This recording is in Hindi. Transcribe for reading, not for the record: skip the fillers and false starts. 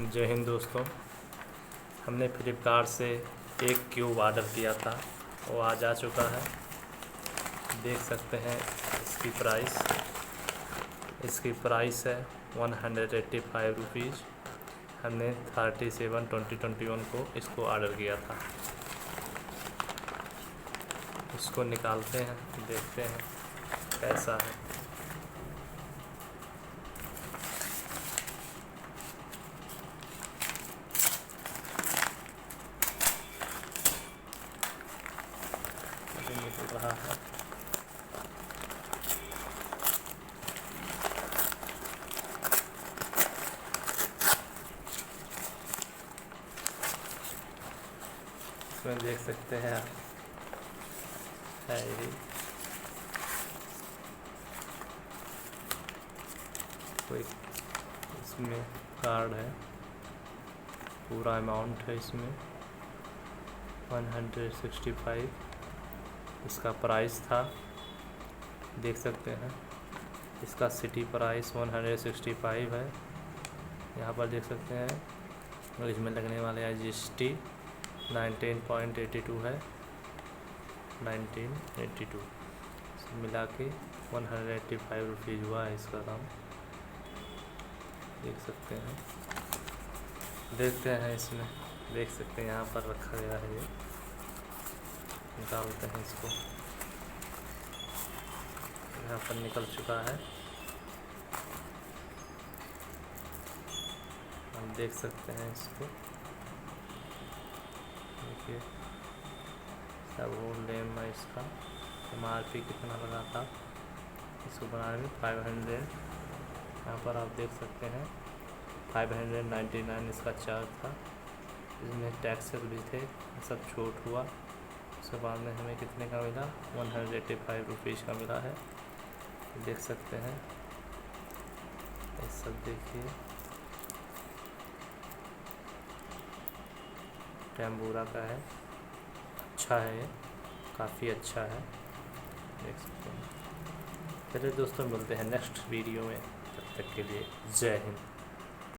जय हिंद दोस्तों। हमने फ्लिपकार्ट से एक क्यूब ऑर्डर किया था, वो आज आ चुका है। देख सकते हैं इसकी प्राइस है 185 रुपीज़। हमने 37/20/21 को इसको ऑर्डर किया था। इसको निकालते हैं, देखते हैं कैसा है। निकल रहा है। इसमें देख सकते हैं है ये कोई इसमें कार्ड है, पूरा अमाउंट है इसमें 165 इसका प्राइस था। देख सकते हैं इसका सिटी प्राइस 165 है। यहाँ पर देख सकते हैं और इसमें लगने वाले GST 19.82 है। 1982 मिला के 185 रुपीज़ हुआ है इसका दाम। देख सकते हैं, देखते हैं इसमें देख सकते हैं यहाँ पर रखा गया है। ये निकालते हैं इसको। यहाँ पर निकल चुका है, हम देख सकते हैं इसको। देखिए सब लेम है। इसका MRP कितना लगा था इसको बनाने में 500। यहाँ पर आप देख सकते हैं 599 इसका चार्ज था। इसमें टैक्सेस भी थे, सब छूट हुआ। उसके बाद में हमें कितने का मिला 185 रुपीज़ का मिला है। देख सकते हैं ये सब। देखिए टेम्बूरा का है, अच्छा है, ये काफ़ी अच्छा है। देख सकते हैं। चलिए दोस्तों, मिलते हैं नेक्स्ट वीडियो में। तब तक के लिए जय हिंद।